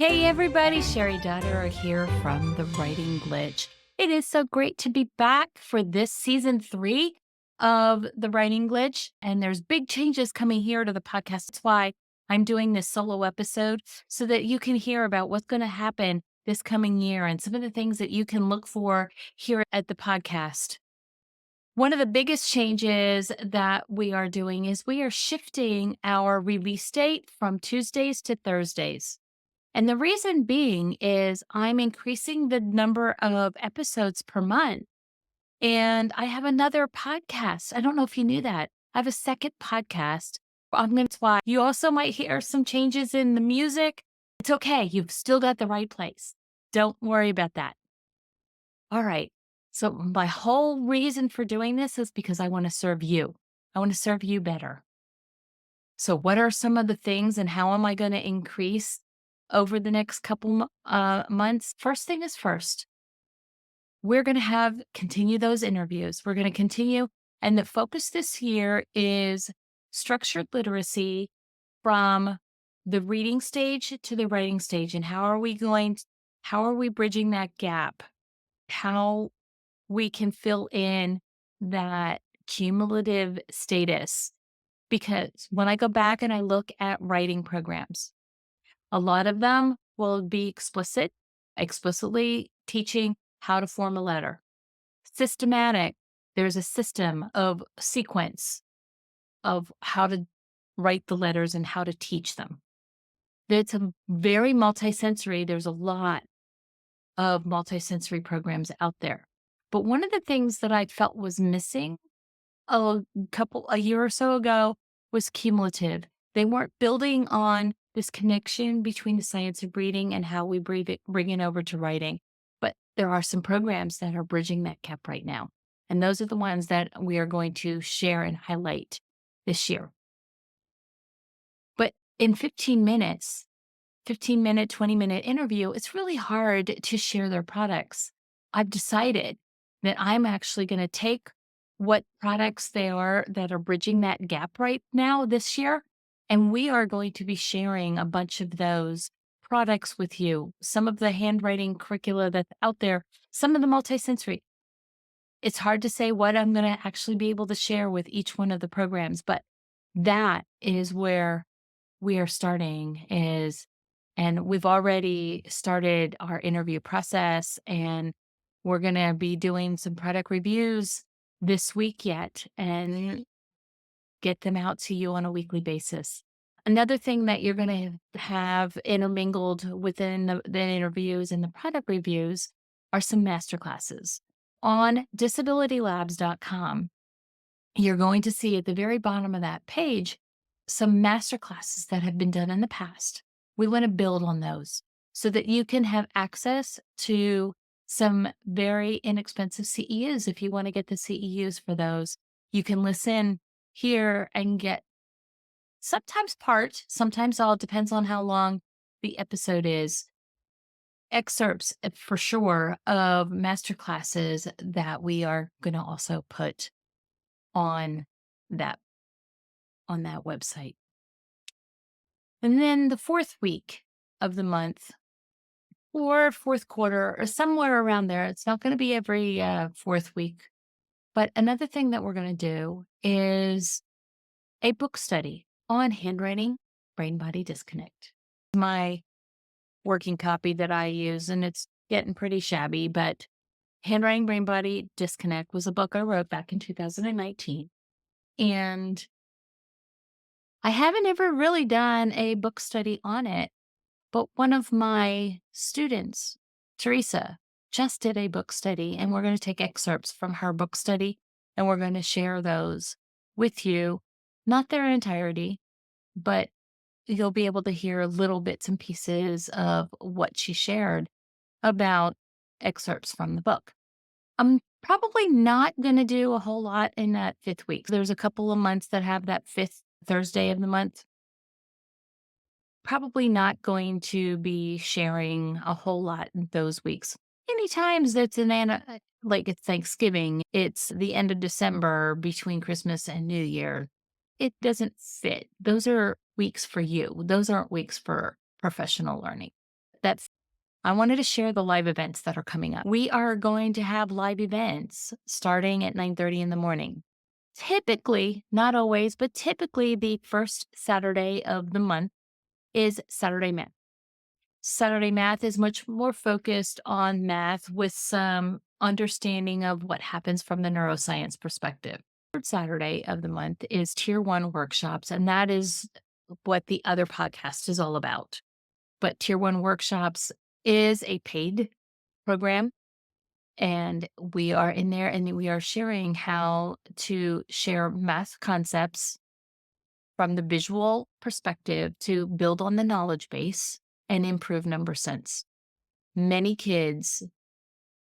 Hey everybody, Cheri Dotterer here from The Writing Glitch. It is so great to be back for this season 3 of The Writing Glitch, and there's big changes coming here to the podcast. That's why I'm doing this solo episode so that you can hear about what's going to happen this coming year and some of the things that you can look for here at the podcast. One of the biggest changes that we are doing is we are shifting our release date from Tuesdays to Thursdays. And the reason being is I'm increasing the number of episodes per month. And I have another podcast. I don't know if you knew that. I have a second podcast. That's why you also might hear some changes in the music. It's okay. You've still got the right place. Don't worry about that. All right. So my whole reason for doing this is because I want to serve you. I want to serve you better. So what are some of the things and how am I going to increase over the next couple months? First thing is first, we're going to continue those interviews. We're going to continue. And the focus this year is structured literacy from the reading stage to the writing stage. And how are we bridging that gap? How we can fill in that cumulative status. Because when I go back and I look at writing programs, a lot of them will be explicitly teaching how to form a letter. Systematic, there's a system of sequence of how to write the letters and how to teach them. It's a very multisensory. There's a lot of multisensory programs out there. But one of the things that I felt was missing a year or so ago was cumulative. They weren't building on this connection between the science of reading and how we bring it over to writing. But there are some programs that are bridging that gap right now. And those are the ones that we are going to share and highlight this year. But in 15-minute, 20-minute interview, it's really hard to share their products. I've decided that I'm actually going to take what products they are that are bridging that gap right now this year. And we are going to be sharing a bunch of those products with you. Some of the handwriting curricula that's out there, some of the multisensory. It's hard to say what I'm going to actually be able to share with each one of the programs, but that is where we are starting and we've already started our interview process and we're going to be doing some product reviews this week yet and get them out to you on a weekly basis. Another thing that you're going to have intermingled within the interviews and the product reviews are some masterclasses. On disabilitylabs.com, you're going to see at the very bottom of that page some masterclasses that have been done in the past. We want to build on those so that you can have access to some very inexpensive CEUs. If you want to get the CEUs for those, you can listen here and get sometimes all, depends on how long the episode is, excerpts for sure of masterclasses that we are going to also put on that website. And then the fourth week of the month or fourth quarter or somewhere around there, it's not going to be every fourth week. But another thing that we're going to do is a book study on handwriting, brain body disconnect. My working copy that I use, and it's getting pretty shabby, but Handwriting, Brain Body Disconnect was a book I wrote back in 2019. And I haven't ever really done a book study on it, but one of my students, Teresa, just did a book study, and we're going to take excerpts from her book study, and we're going to share those with you. Not their entirety, but you'll be able to hear little bits and pieces of what she shared about excerpts from the book. I'm probably not going to do a whole lot in that fifth week. There's a couple of months that have that fifth Thursday of the month. Probably not going to be sharing a whole lot in those weeks. Any times that's like it's Thanksgiving, it's the end of December between Christmas and New Year. It doesn't fit. Those are weeks for you. Those aren't weeks for professional learning. That's I wanted to share the live events that are coming up. We are going to have live events starting at 9:30 in the morning. Typically, not always, but typically the first Saturday of the month is Saturday Math. Saturday Math is much more focused on math with some understanding of what happens from the neuroscience perspective. Third Saturday of the month is Tier 1 workshops, and that is what the other podcast is all about. But Tier 1 workshops is a paid program, and we are in there and we are sharing how to share math concepts from the visual perspective to build on the knowledge base and improve number sense. Many kids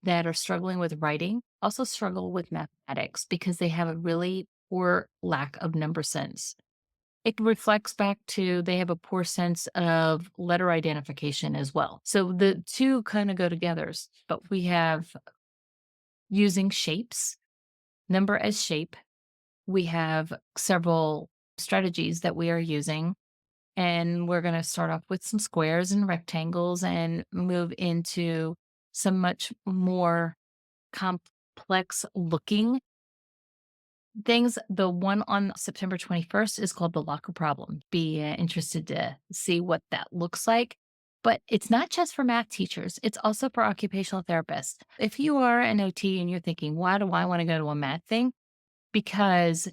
that are struggling with writing also struggle with mathematics because they have a really poor lack of number sense. It reflects back to they have a poor sense of letter identification as well. So the two kind of go together, but we have using shapes, number as shape. We have several strategies that we are using, and we're going to start off with some squares and rectangles and move into some much more complex looking things. The one on September 21st is called the locker problem. Be interested to see what that looks like. But it's not just for math teachers, it's also for occupational therapists. If you are an OT and you're thinking, why do I want to go to a math thing? Because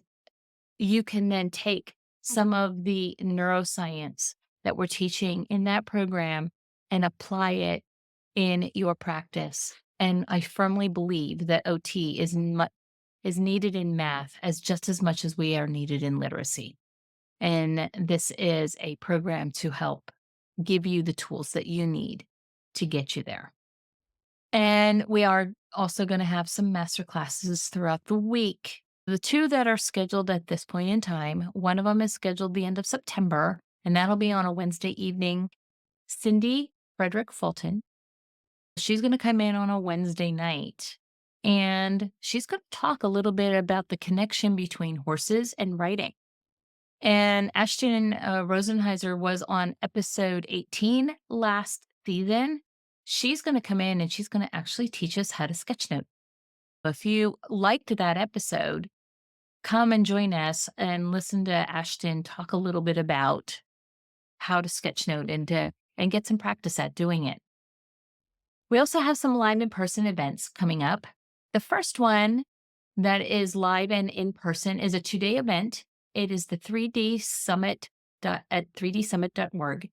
you can then take some of the neuroscience that we're teaching in that program and apply it in your practice. And I firmly believe that OT is needed in math as just as much as we are needed in literacy. And this is a program to help give you the tools that you need to get you there. And we are also going to have some masterclasses throughout the week. The two that are scheduled at this point in time, one of them is scheduled the end of September, and that'll be on a Wednesday evening. Cindy Frederick Fulton, she's going to come in on a Wednesday night, and she's going to talk a little bit about the connection between horses and writing. And Ashton Rosenheiser was on episode 18 last season. She's going to come in and she's going to actually teach us how to sketchnote. If you liked that episode, come and join us and listen to Ashton talk a little bit about how to sketchnote and get some practice at doing it. We also have some live in-person events coming up. The first one that is live and in person is a 2-day event. It is the 3D Summit at 3dsummit.org.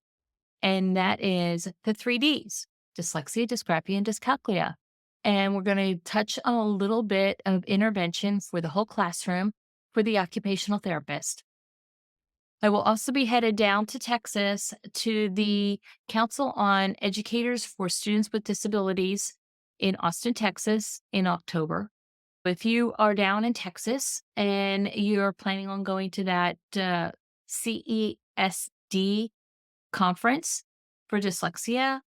And that is the 3Ds, dyslexia, dysgraphia, and dyscalculia. And we're going to touch on a little bit of intervention for the whole classroom for the occupational therapist. I will also be headed down to Texas to the Council on Educators for Students with Disabilities in Austin, Texas in October. If you are down in Texas and you're planning on going to that CESD conference for dyslexia,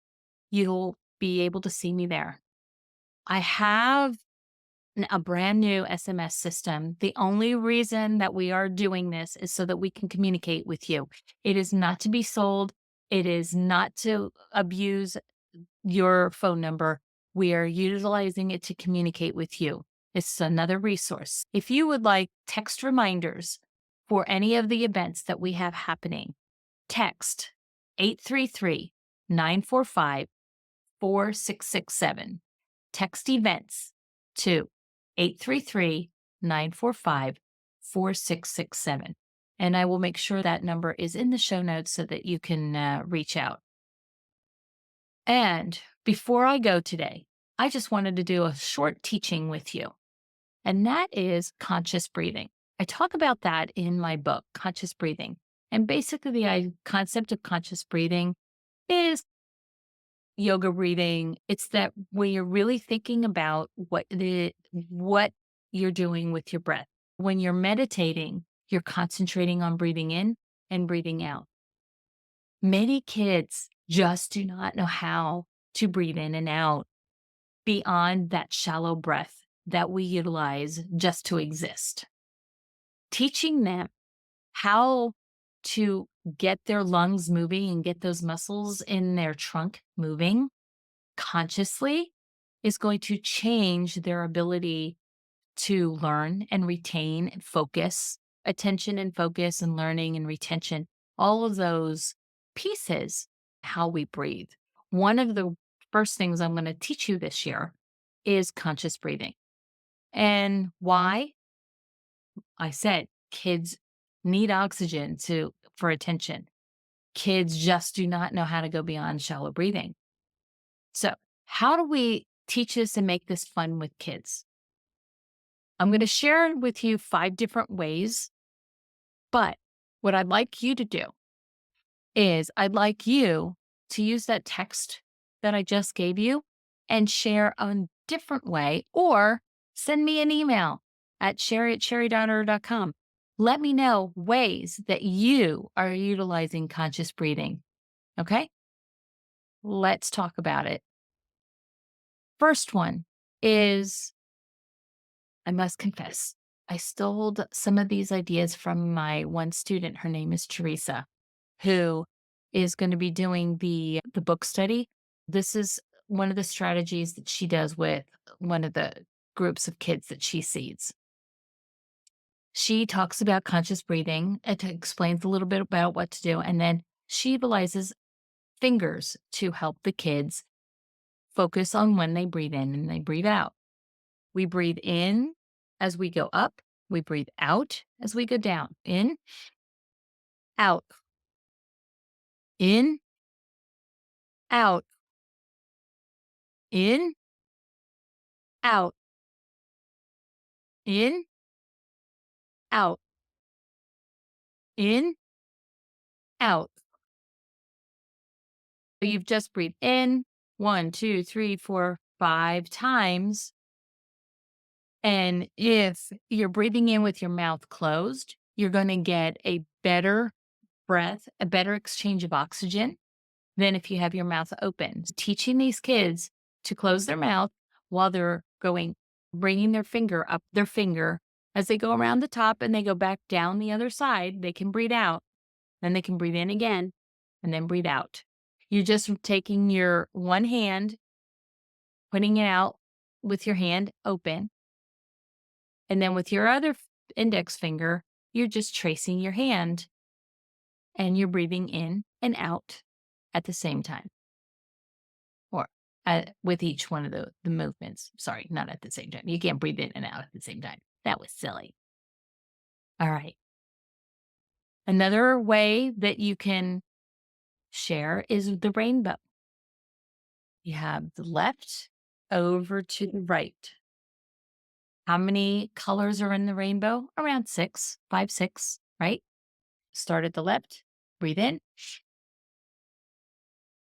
you'll be able to see me there. I have a brand new SMS system. The only reason that we are doing this is so that we can communicate with you. It is not to be sold. It is not to abuse your phone number. We are utilizing it to communicate with you. It's another resource. If you would like text reminders for any of the events that we have happening, text 833-945-4667. Text events to 833-945-4667. And I will make sure that number is in the show notes so that you can reach out. And before I go today, I just wanted to do a short teaching with you, and that is conscious breathing. I talk about that in my book, Conscious Breathing. And basically, the concept of conscious breathing is yoga breathing. It's that when you're really thinking about what you're doing with your breath. When you're meditating, you're concentrating on breathing in and breathing out. Many kids just do not know how to breathe in and out beyond that shallow breath that we utilize just to exist. Teaching them how to get their lungs moving and get those muscles in their trunk moving consciously is going to change their ability to learn and retain and focus, attention and focus and learning and retention, all of those pieces, how we breathe. One of the first things I'm going to teach you this year is conscious breathing. And why? I said kids need oxygen for attention. Kids just do not know how to go beyond shallow breathing. So, how do we teach this and make this fun with kids? I'm going to share with you 5 different ways, but what I'd like you to do is I'd like you to use that text that I just gave you and share a different way, or send me an email at cheri@cheridotterer.com. Let me know ways that you are utilizing conscious breathing. Okay? Let's talk about it. First one is, I must confess, I stole some of these ideas from my one student. Her name is Teresa, who is going to be doing the book study. This is one of the strategies that she does with one of the groups of kids that she sees. She talks about conscious breathing. It explains a little bit about what to do, and then she utilizes fingers to help the kids focus on when they breathe in and they breathe out. We breathe in as we go up. We breathe out as we go down. In, out, in, out, in, out, in, out, in, out. So you've just breathed in 1, 2, 3, 4, 5 times. And if you're breathing in with your mouth closed, you're going to get a better breath, a better exchange of oxygen than if you have your mouth open. Teaching these kids to close their mouth while they're bringing their finger up their finger as they go around the top and they go back down the other side, they can breathe out. Then they can breathe in again and then breathe out. You're just taking your one hand, putting it out with your hand open. And then with your other index finger, you're just tracing your hand and you're breathing in and out at the same time. Or with each one of the movements. Sorry, not at the same time. You can't breathe in and out at the same time. That was silly. All right. Another way that you can share is the rainbow. You have the left over to the right. How many colors are in the rainbow? Around 6, 5, 6, right? Start at the left, breathe in.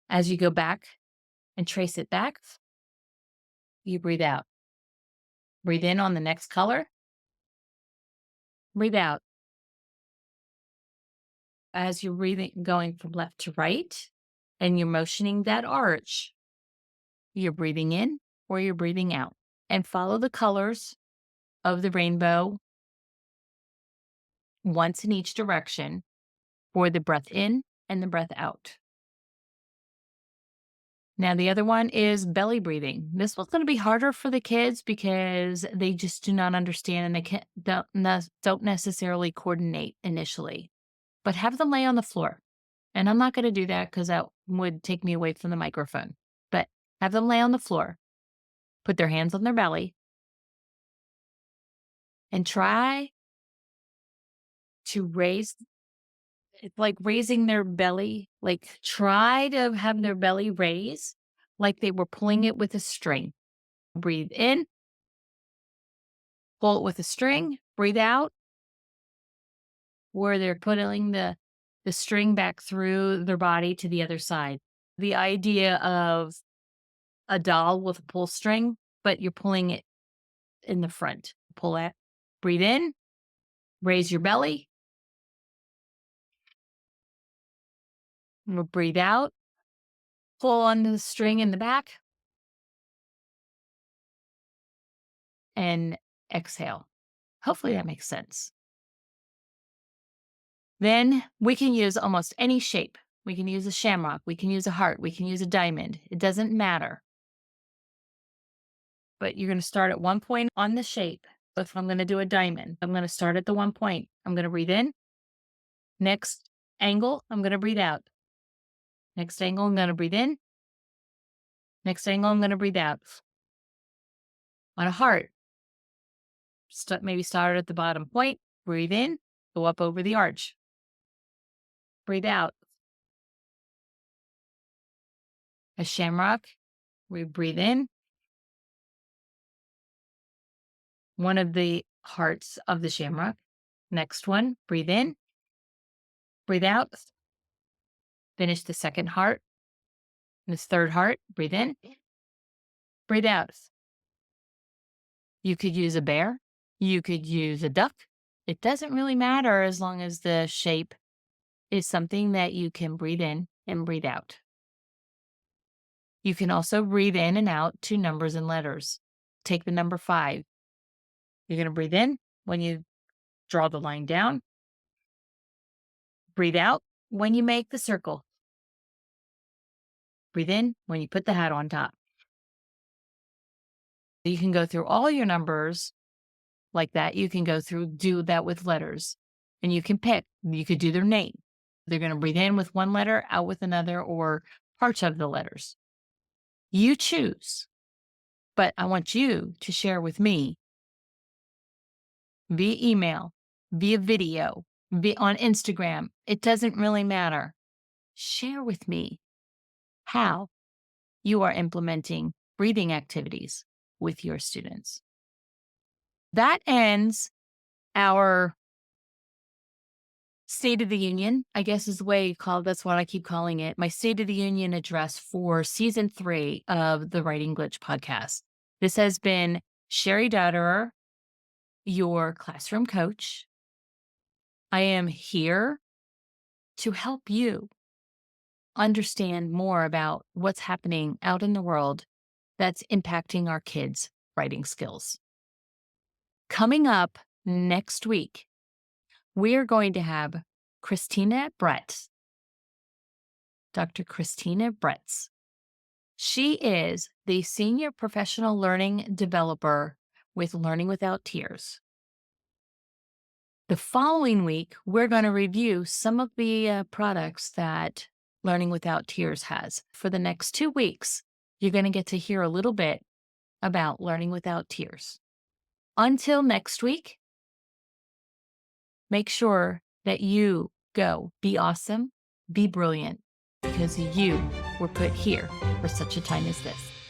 As you go back and trace it back, you breathe out. Breathe in on the next color. Breathe out. As you're breathing, going from left to right, and you're motioning that arch, you're breathing in or you're breathing out. And follow the colors of the rainbow once in each direction for the breath in and the breath out. Now, the other one is belly breathing. This one's going to be harder for the kids because they just do not understand and they don't necessarily coordinate initially. But have them lay on the floor. And I'm not going to do that because that would take me away from the microphone. But have them lay on the floor, put their hands on their belly, and try to raise. It's like raising their belly. Like try to have their belly raise like they were pulling it with a string. Breathe in, pull it with a string, breathe out, where they're putting the string back through their body to the other side. The idea of a doll with a pull string, but you're pulling it in the front. Pull it, breathe in, raise your belly, breathe out, pull on the string in the back, and exhale. Hopefully that makes sense. Then we can use almost any shape. We can use a shamrock. We can use a heart. We can use a diamond. It doesn't matter. But you're going to start at one point on the shape. If I'm going to do a diamond, I'm going to start at the one point. I'm going to breathe in. Next angle, I'm going to breathe out. Next angle, I'm going to breathe in. Next angle, I'm going to breathe out. On a heart, maybe start at the bottom point. Breathe in. Go up over the arch. Breathe out. A shamrock, we breathe in. One of the hearts of the shamrock. Next one, breathe in. Breathe out. Finish the second heart. This third heart, breathe in. Breathe out. You could use a bear. You could use a duck. It doesn't really matter as long as the shape is something that you can breathe in and breathe out. You can also breathe in and out to numbers and letters. Take the number 5. You're going to breathe in when you draw the line down. Breathe out when you make the circle. Breathe in when you put the hat on top. You can go through all your numbers like that. You can do that with letters. And you can pick. You could do their name. They're going to breathe in with one letter, out with another, or parts of the letters. You choose. But I want you to share with me via email, via video, on Instagram. It doesn't really matter. Share with me how you are implementing breathing activities with your students. That ends our State of the Union, I guess is the way you call it. That's what I keep calling it. My State of the Union address for season 3 of the Writing Glitch podcast. This has been Cheri Dotterer, your classroom coach. I am here to help you understand more about what's happening out in the world that's impacting our kids' writing skills. Coming up next week, we're going to have Christina Bretz, Dr. Christina Bretz. She is the Senior Professional Learning Developer with Learning Without Tears. The following week, we're going to review some of the products that Learning Without Tears has. For the next 2 weeks, you're going to get to hear a little bit about Learning Without Tears. Until next week, make sure that you go be awesome, be brilliant, because you were put here for such a time as this.